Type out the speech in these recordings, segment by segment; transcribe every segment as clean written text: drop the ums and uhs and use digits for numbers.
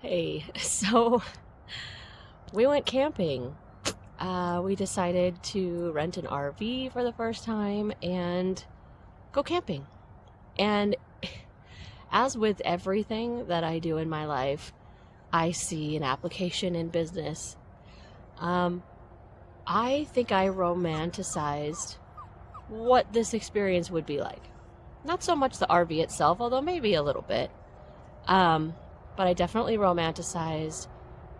Hey, so we went camping. We decided to rent an RV for the first time and go camping. And as with everything that I do in my life, I see an application in business. Um, I think I romanticized what this experience would be like. Not so much the RV itself, although maybe a little bit. Um, but I definitely romanticized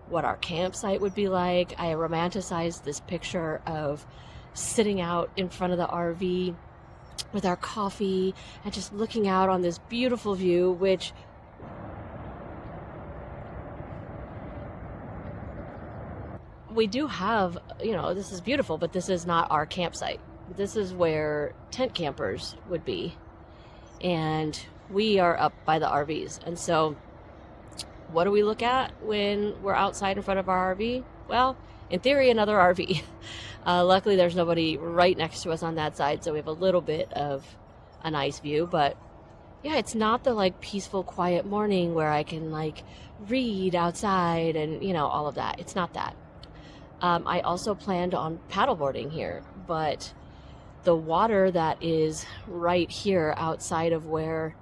what our campsite would be like. I romanticized this picture of sitting out in front of the RV with our coffee and just looking out on this beautiful view, which we do have, this is beautiful, but this is not our campsite. This is where tent campers would be. And we are up by the RVs. And so what do we look at when we're outside in front of our RV? Well, in theory, another RV. Luckily, there's nobody right next to us on that side, so we have a little bit of a nice view. But yeah, it's not the like peaceful, quiet morning where I can like read outside and all of that. It's not that. I also planned on paddleboarding here, but the water that is right here outside of where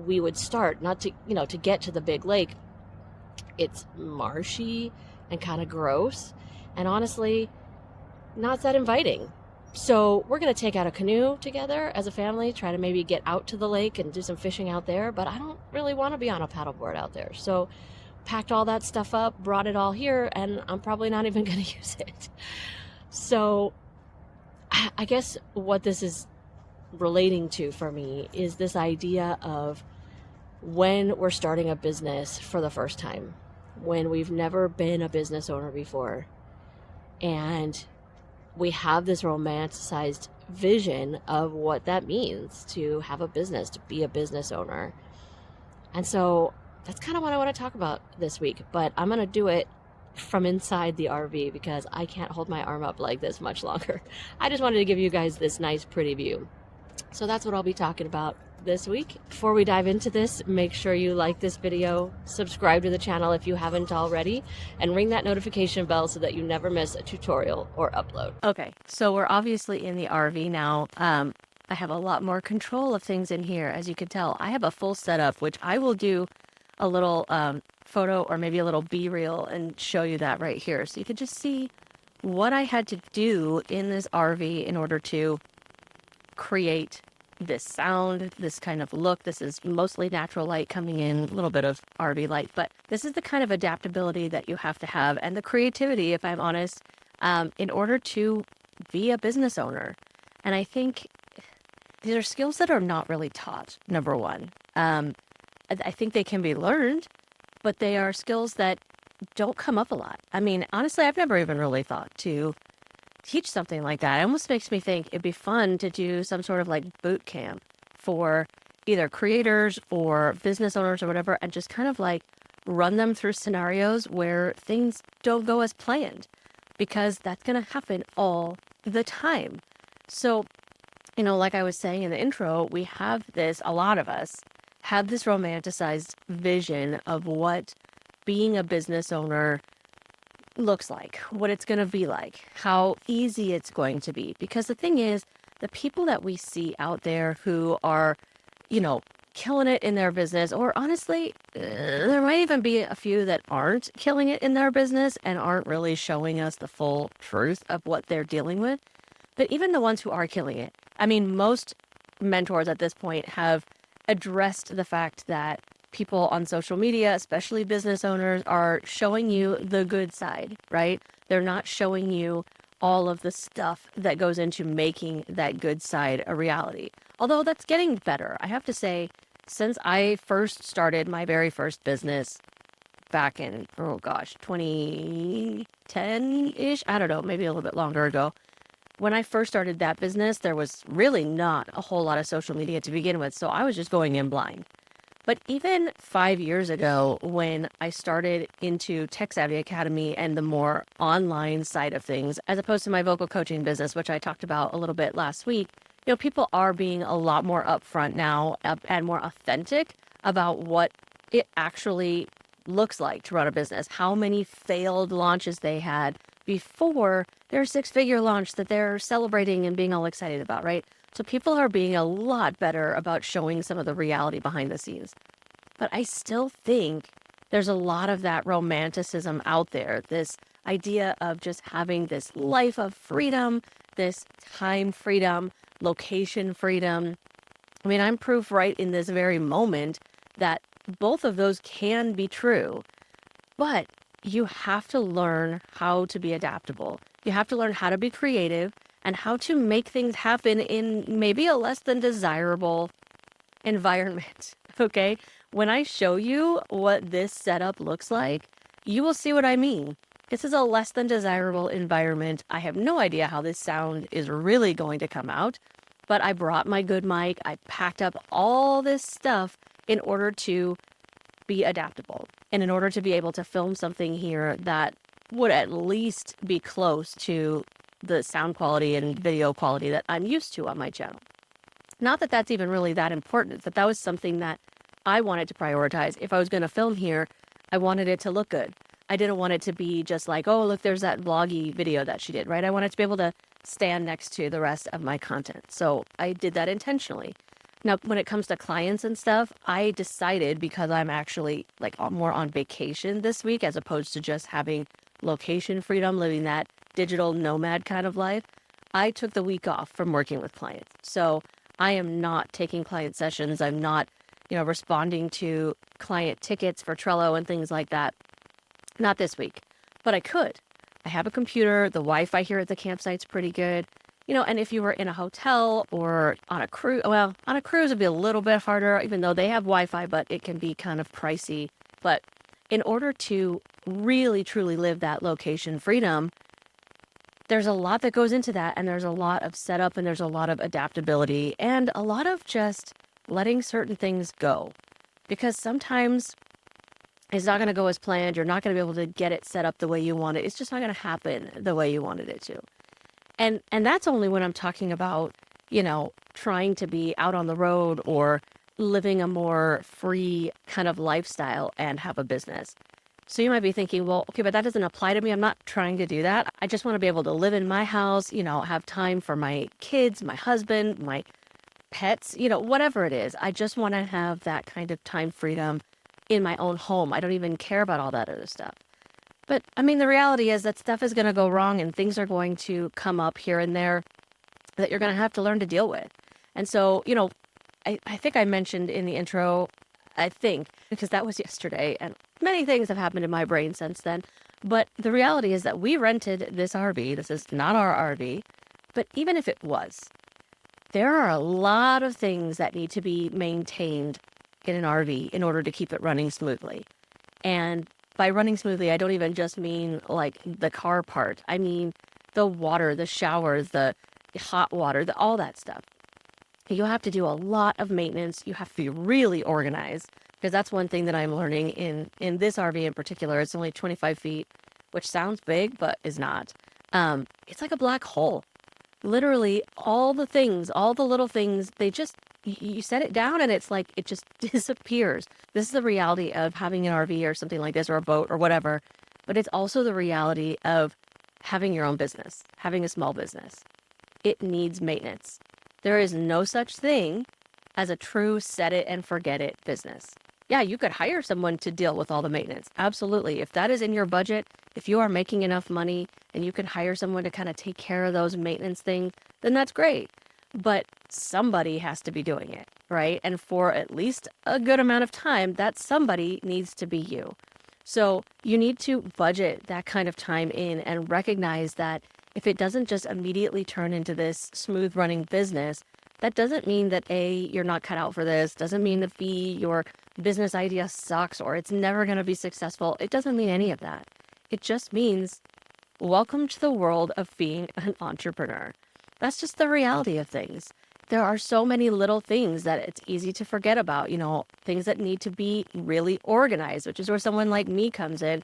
we would start, not to to get to the big lake, it's marshy and kind of gross, and honestly, not that inviting. So we're going to take out a canoe together as a family, try to maybe get out to the lake and do some fishing out there, but I don't really want to be on a paddleboard out there. So packed all that stuff up, brought it all here, and I'm probably not even going to use it. So I guess what this is relating to for me is this idea of when we're starting a business for the first time, when we've never been a business owner before, and we have this romanticized vision of what that means to have a business, to be a business owner. And so that's kind of what I want to talk about this week, but I'm going to do it from inside the RV because I can't hold my arm up like this much longer. I just wanted to give you guys this nice, pretty view. So that's what I'll be talking about this week. Before we dive into this, make sure you like this video, subscribe to the channel if you haven't already, and ring that notification bell so that you never miss a tutorial or upload. Okay, so we're obviously in the RV now. I have a lot more control of things in here. As you can tell, I have a full setup, which I will do a little photo or maybe a little B-reel and show you that right here. So you could just see what I had to do in this RV in order to create this sound, this kind of look. This is mostly natural light coming in, a little bit of RV light, but this is the kind of adaptability that you have to have and the creativity, if I'm honest, in order to be a business owner. And I think these are skills that are not really taught, number one. I think they can be learned, but they are skills that don't come up a lot. I mean, honestly, I've never even really thought to teach something like that. It almost makes me think it'd be fun to do some sort of like boot camp for either creators or business owners or whatever, and just kind of like run them through scenarios where things don't go as planned, because that's going to happen all the time. So, like I was saying in the intro, we have this, a lot of us have this romanticized vision of what being a business owner looks like, what it's going to be like, how easy it's going to be. Because the thing is, the people that we see out there who are, killing it in their business, or honestly, there might even be a few that aren't killing it in their business and aren't really showing us the full truth of what they're dealing with. But even the ones who are killing it, I mean, most mentors at this point have addressed the fact that people on social media, especially business owners, are showing you the good side, right? They're not showing you all of the stuff that goes into making that good side a reality. Although that's getting better. I have to say, since I first started my very first business back in, 2010-ish, I don't know, maybe a little bit longer ago. When I first started that business, there was really not a whole lot of social media to begin with, so I was just going in blind. But even 5 years ago, when I started into Tech Savvy Academy and the more online side of things, as opposed to my vocal coaching business, which I talked about a little bit last week, people are being a lot more upfront now and more authentic about what it actually looks like to run a business, how many failed launches they had before their six-figure launch that they're celebrating and being all excited about, right? So people are being a lot better about showing some of the reality behind the scenes. But I still think there's a lot of that romanticism out there, this idea of just having this life of freedom, this time freedom, location freedom. I mean, I'm proof right in this very moment that both of those can be true, but you have to learn how to be adaptable. You have to learn how to be creative and how to make things happen in maybe a less than desirable environment. Okay. When I show you what this setup looks like, you will see what I mean. This is a less than desirable environment. I have no idea how this sound is really going to come out, but I brought my good mic. I packed up all this stuff in order to be adaptable and in order to be able to film something here that would at least be close to the sound quality and video quality that I'm used to on my channel. Not that that's even really that important, but that was something that I wanted to prioritize. If I was going to film here, I wanted it to look good. I didn't want it to be just like, oh, look, there's that vloggy video that she did, right? I wanted to be able to stand next to the rest of my content. So I did that intentionally. Now, when it comes to clients and stuff, I decided, because I'm actually like more on vacation this week, as opposed to just having location freedom, living that digital nomad kind of life, I took the week off from working with clients. So I am not taking client sessions. I'm not, responding to client tickets for Trello and things like that. Not this week, but I could. I have a computer. The Wi-Fi here at the campsite's pretty good. And if you were in a hotel or on a cruise, well, on a cruise it'd be a little bit harder, even though they have Wi-Fi, but it can be kind of pricey. But in order to really, truly live that location freedom, there's a lot that goes into that. And there's a lot of setup and there's a lot of adaptability and a lot of just letting certain things go. Because sometimes it's not going to go as planned. You're not going to be able to get it set up the way you want it. It's just not going to happen the way you wanted it to. And that's only when I'm talking about, trying to be out on the road or living a more free kind of lifestyle and have a business. So you might be thinking, well, okay, but that doesn't apply to me. I'm not trying to do that. I just want to be able to live in my house, have time for my kids, my husband, my pets, whatever it is. I just want to have that kind of time freedom in my own home. I don't even care about all that other stuff. But I mean, the reality is that stuff is going to go wrong and things are going to come up here and there that you're going to have to learn to deal with. And so, I think I mentioned in the intro, because that was yesterday and many things have happened in my brain since then. But the reality is that we rented this RV. This is not our RV. But even if it was, there are a lot of things that need to be maintained in an RV in order to keep it running smoothly. And by running smoothly, I don't even just mean like the car part. I mean the water, the showers, the hot water, all that stuff. You have to do a lot of maintenance. You have to be really organized, because that's one thing that I'm learning in this RV in particular. It's only 25 feet, which sounds big, but is not. It's like a black hole. Literally all the things, all the little things, you set it down and it's like, it just disappears. This is the reality of having an RV or something like this, or a boat or whatever. But it's also the reality of having your own business, having a small business. It needs maintenance. There is no such thing as a true set it and forget it business. Yeah, you could hire someone to deal with all the maintenance. Absolutely. If that is in your budget, if you are making enough money and you can hire someone to kind of take care of those maintenance things, then that's great. But somebody has to be doing it, right? And for at least a good amount of time, that somebody needs to be you. So you need to budget that kind of time in and recognize that if it doesn't just immediately turn into this smooth running business, that doesn't mean that A, you're not cut out for this, doesn't mean that B, your business idea sucks or it's never going to be successful. It doesn't mean any of that. It just means welcome to the world of being an entrepreneur. That's just the reality of things. There are so many little things that it's easy to forget about, things that need to be really organized, which is where someone like me comes in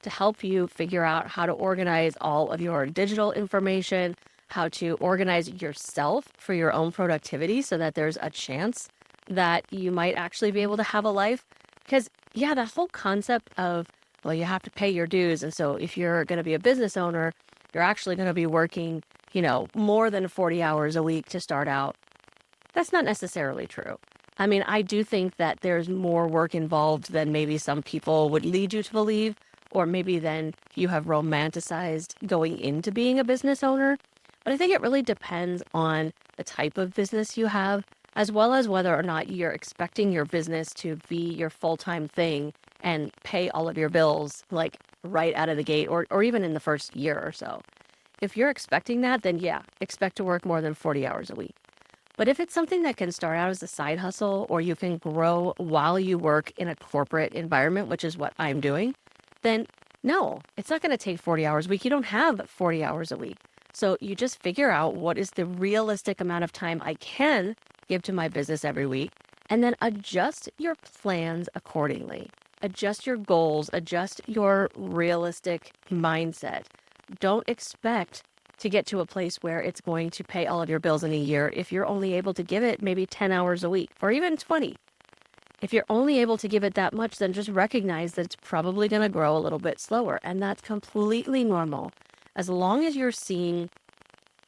to help you figure out how to organize all of your digital information, how to organize yourself for your own productivity so that there's a chance that you might actually be able to have a life. Because yeah, that whole concept of, well, you have to pay your dues. And so if you're going to be a business owner, you're actually going to be working, more than 40 hours a week to start out. That's not necessarily true. I mean, I do think that there's more work involved than maybe some people would lead you to believe, or maybe than you have romanticized going into being a business owner. But I think it really depends on the type of business you have, as well as whether or not you're expecting your business to be your full-time thing and pay all of your bills like right out of the gate, or even in the first year or so. If you're expecting that, then yeah, expect to work more than 40 hours a week. But if it's something that can start out as a side hustle, or you can grow while you work in a corporate environment, which is what I'm doing, then no, it's not going to take 40 hours a week. You don't have 40 hours a week. So you just figure out what is the realistic amount of time I can give to my business every week, and then adjust your plans accordingly. Adjust your goals, adjust your realistic mindset. Don't expect to get to a place where it's going to pay all of your bills in a year if you're only able to give it maybe 10 hours a week or even 20. If you're only able to give it that much, then just recognize that it's probably going to grow a little bit slower, and that's completely normal. As long as you're seeing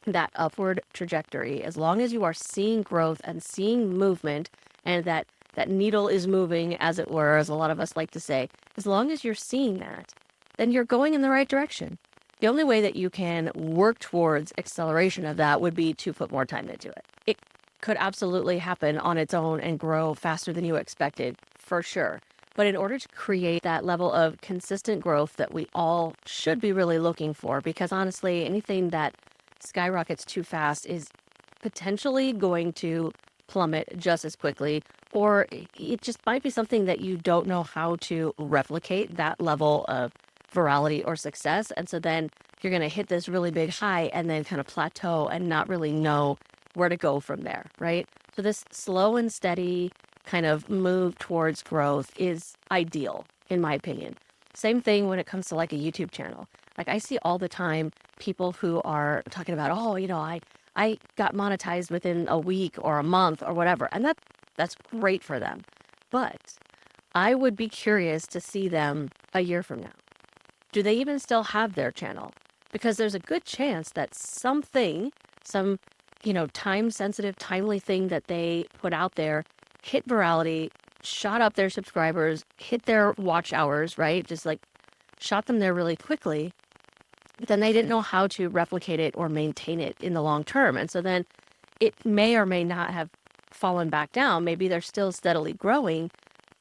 that upward trajectory, as long as you are seeing growth and seeing movement, and that needle is moving, as it were, as a lot of us like to say, as long as you're seeing that, then you're going in the right direction. The only way that you can work towards acceleration of that would be to put more time into it. It could absolutely happen on its own and grow faster than you expected, for sure. But in order to create that level of consistent growth that we all should be really looking for, because honestly, anything that skyrockets too fast is potentially going to plummet just as quickly, or it just might be something that you don't know how to replicate that level of virality or success. And so then you're going to hit this really big high and then kind of plateau and not really know where to go from there, right? So this slow and steady kind of move towards growth is ideal, in my opinion. Same thing when it comes to like a YouTube channel. Like I see all the time people who are talking about, oh, I got monetized within a week or a month or whatever. And that's great for them. But I would be curious to see them a year from now. Do they even still have their channel? Because there's a good chance that some time-sensitive, timely thing that they put out there hit virality, shot up their subscribers, hit their watch hours, right? Just like shot them there really quickly. But then they didn't know how to replicate it or maintain it in the long term. And so then it may or may not have fallen back down. Maybe they're still steadily growing,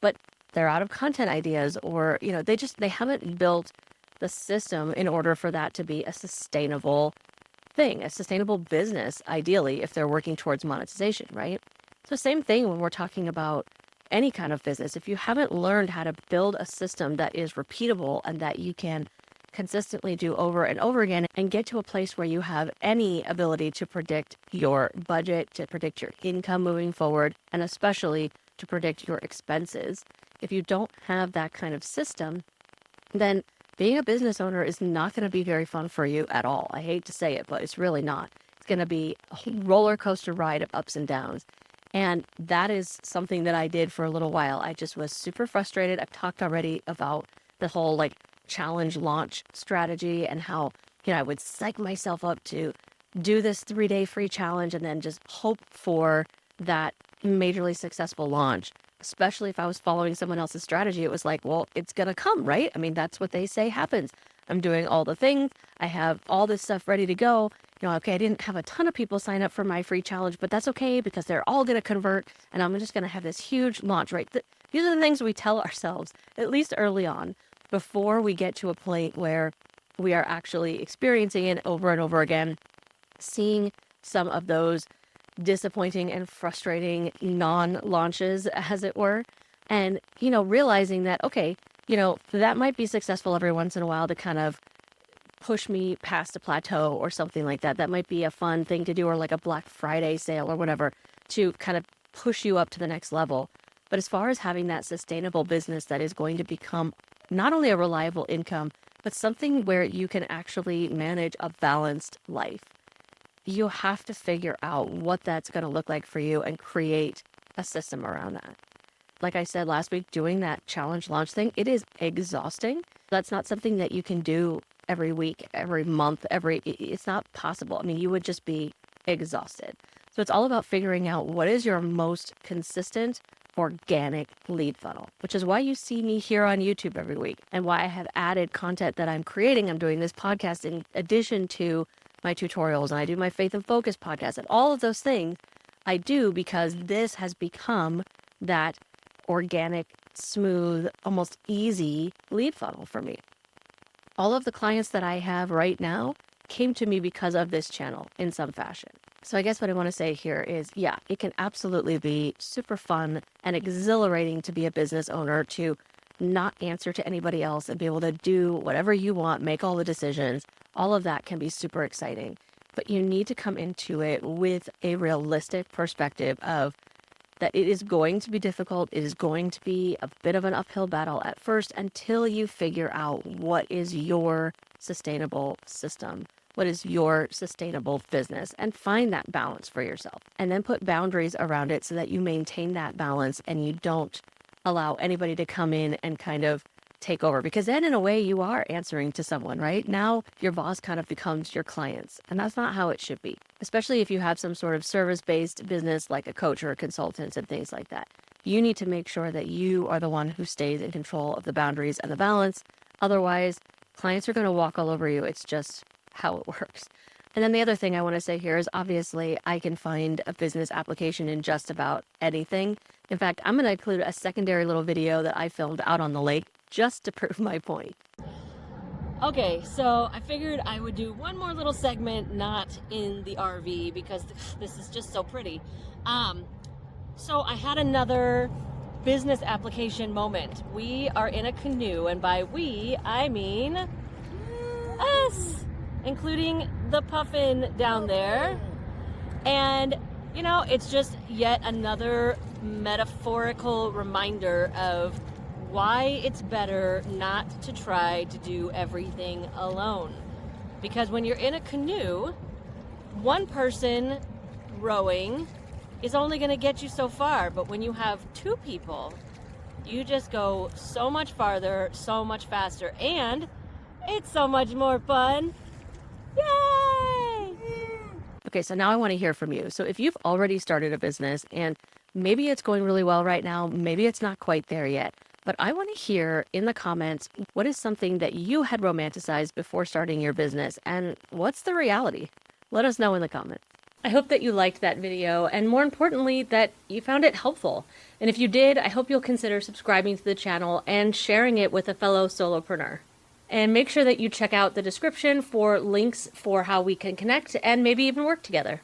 but they're out of content ideas, or, they haven't built the system in order for that to be a sustainable thing, a sustainable business, ideally, if they're working towards monetization, right? So same thing when we're talking about any kind of business. If you haven't learned how to build a system that is repeatable and that you can consistently do over and over again and get to a place where you have any ability to predict your budget, to predict your income moving forward, and especially to predict your expenses, if you don't have that kind of system, then being a business owner is not going to be very fun for you at all. I hate to say it, but it's really not. It's going to be a roller coaster ride of ups and downs. And that is something that I did for a little while. I just was super frustrated. I've talked already about the whole challenge launch strategy and how, I would psych myself up to do this 3-day free challenge and then just hope for that majorly successful launch. Especially if I was following someone else's strategy, it was like, well, it's going to come, right? I mean, that's what they say happens. I'm doing all the things. I have all this stuff ready to go. Okay, I didn't have a ton of people sign up for my free challenge, but that's okay because they're all going to convert and I'm just going to have this huge launch, right? These are the things we tell ourselves, at least early on, before we get to a point where we are actually experiencing it over and over again, seeing some of those disappointing and frustrating non-launches, as it were, and, realizing that, okay, that might be successful every once in a while to kind of push me past a plateau or something like that. That might be a fun thing to do, or like a Black Friday sale or whatever, to kind of push you up to the next level. But as far as having that sustainable business that is going to become not only a reliable income, but something where you can actually manage a balanced life, you have to figure out what that's going to look like for you and create a system around that. like I said last week, doing that challenge launch thing, it is exhausting. That's not something that you can do every week, every month, it's not possible. I mean, you would just be exhausted. So it's all about figuring out what is your most consistent organic lead funnel, which is why you see me here on YouTube every week and why I have added content that I'm creating. I'm doing this podcast in addition to my tutorials, and I do my Faith and Focus podcast, and all of those things I do because this has become that organic, smooth, almost easy lead funnel for me. All of the clients that I have right now came to me because of this channel in some fashion. So I guess what I want to say here is, yeah, it can absolutely be super fun and exhilarating to be a business owner, to not answer to anybody else and be able to do whatever you want, make all the decisions. All of that can be super exciting, but you need to come into it with a realistic perspective of that it is going to be difficult. It is going to be a bit of an uphill battle at first until you figure out what is your sustainable system, what is your sustainable business, and find that balance for yourself. And then put boundaries around it so that you maintain that balance and you don't allow anybody to come in and kind of take over, because then in a way you are answering to someone, right? Now your boss kind of becomes your clients, and that's not how it should be, especially if you have some sort of service-based business like a coach or a consultant and things like that. You need to make sure that you are the one who stays in control of the boundaries and the balance. Otherwise, clients are going to walk all over you. It's just how it works. And then the other thing I want to say here is, obviously I can find a business application in just about anything. In fact, I'm going to include a secondary little video that I filmed out on the lake just to prove my point. Okay, so I figured I would do one more little segment, not in the RV, because this is just so pretty. So I had another business application moment. We are in a canoe, and by we, I mean us, including the puffin down there. And, you know, it's just yet another metaphorical reminder of why it's better not to try to do everything alone. Because when you're in a canoe, one person rowing is only going to get you so far. But when you have two people, you just go so much farther, so much faster, and it's so much more fun. Yay! Okay, so now I want to hear from you. So if you've already started a business and maybe it's going really well right now, maybe it's not quite there yet, but I want to hear in the comments, what is something that you had romanticized before starting your business, and what's the reality? Let us know in the comments. I hope that you liked that video, and more importantly, that you found it helpful. And if you did, I hope you'll consider subscribing to the channel and sharing it with a fellow solopreneur. And make sure that you check out the description for links for how we can connect and maybe even work together.